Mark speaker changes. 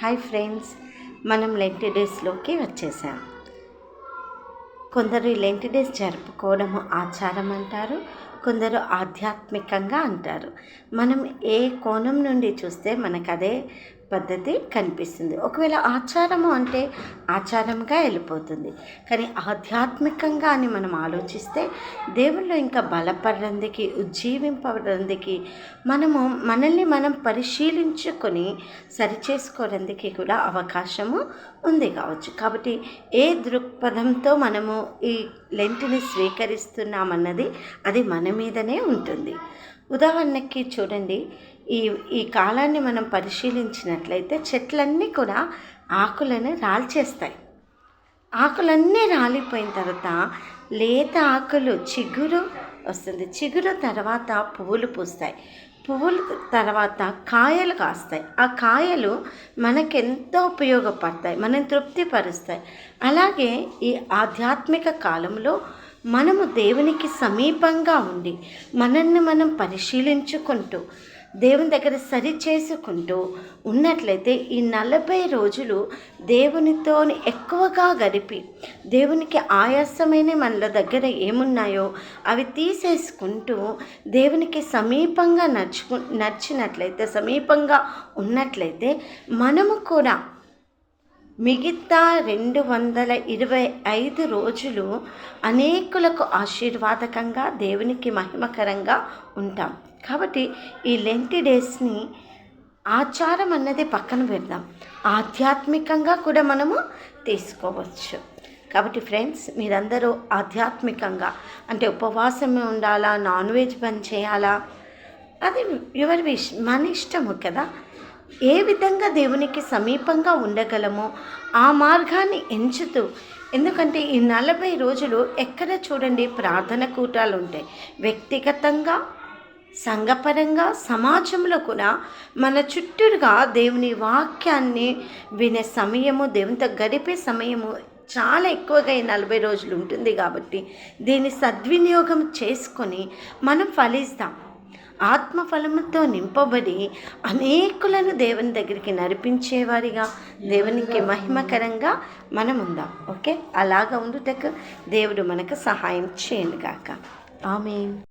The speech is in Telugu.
Speaker 1: హాయ్ ఫ్రెండ్స్, మనం లెంట్ డేస్లోకి వచ్చేసాం. కొందరు లెంట్ డేస్ జరుపుకోవడం ఆచారం అంటారు, కొందరు ఆధ్యాత్మికంగా అంటారు. మనం ఏ కోణం నుండి చూస్తే మనకు అదే పద్ధతి కనిపిస్తుంది. ఒకవేళ ఆచారము అంటే ఆచారంగా వెళ్ళిపోతుంది, కానీ ఆధ్యాత్మికంగా అని మనం ఆలోచిస్తే దేవుళ్ళు ఇంకా బలపడడానికి, ఉజ్జీవింపడానికి, మనల్ని మనం పరిశీలించుకొని సరిచేసుకోవడానికి కూడా అవకాశము ఉంది కావచ్చు. కాబట్టి ఏ దృక్పథంతో మనము ఈ లెంట్ని స్వీకరిస్తున్నామన్నది అది మన మీదనే ఉంటుంది. ఉదాహరణకి చూడండి, ఈ కాలాన్ని మనం పరిశీలించినట్లయితే చెట్లన్నీ కూడా ఆకులను రాల్చేస్తాయి. ఆకులన్నీ రాలిపోయిన తర్వాత లేత ఆకులు చిగురు వస్తుంది. చిగురు తర్వాత పువ్వులు పూస్తాయి. పువ్వులు తర్వాత కాయలు కాస్తాయి. ఆ కాయలు మనకెంతో ఉపయోగపడతాయి, మనం తృప్తిపరుస్తాయి. అలాగే ఈ ఆధ్యాత్మిక కాలంలో మనము దేవునికి సమీపంగా ఉండి మనల్ని మనం పరిశీలించుకుంటూ దేవుని దగ్గర సరి చేసుకుంటూ ఉన్నట్లయితే ఈ 40 రోజులు దేవునితో ఎక్కువగా గడిపి దేవునికి ఆయాసమైన మన దగ్గర ఏమున్నాయో అవి తీసేసుకుంటూ దేవునికి సమీపంగా నడిచినట్లయితే, సమీపంగా ఉన్నట్లయితే మనము కూడా మిగతా 225 రోజులు అనేకులకు ఆశీర్వాదకంగా దేవునికి మహిమకరంగా ఉంటాం. కాబట్టి ఈ లెంట్ డేస్ని ఆచారం అన్నది పక్కన పెడదాం, ఆధ్యాత్మికంగా కూడా మనము తీసుకోవచ్చు. కాబట్టి ఫ్రెండ్స్, మీరందరూ ఆధ్యాత్మికంగా అంటే ఉపవాసమే ఉండాలా, నాన్ వెజ్ బంద్ చేయాలా, అది ఎవరి మన ఇష్టము కదా. ఏ విధంగా దేవునికి సమీపంగా ఉండగలమో ఆ మార్గాన్ని ఎంచుతూ, ఎందుకంటే ఈ 40 రోజులు ఎక్కడ చూడండి ప్రార్థన కూటాలు ఉంటాయి. వ్యక్తిగతంగా, సంఘపరంగా, సమాజంలో కూడా మన చుట్టూరుగా దేవుని వాక్యాన్ని వినే సమయము, దేవునితో గడిపే సమయము చాలా ఎక్కువగా ఈ 40 రోజులు ఉంటుంది. కాబట్టి దీన్ని సద్వినియోగం చేసుకొని మనం ఫలిస్తాం. ఆత్మఫలముతో నింపబడి అనేకులను దేవుని దగ్గరికి నడిపించేవారిగా, దేవునికి మహిమకరంగా మనం ఉందాం. ఓకే, అలాగా ఉండుటకు దేవుడు మనకు సహాయం చేయను గాక. ఆమేన్.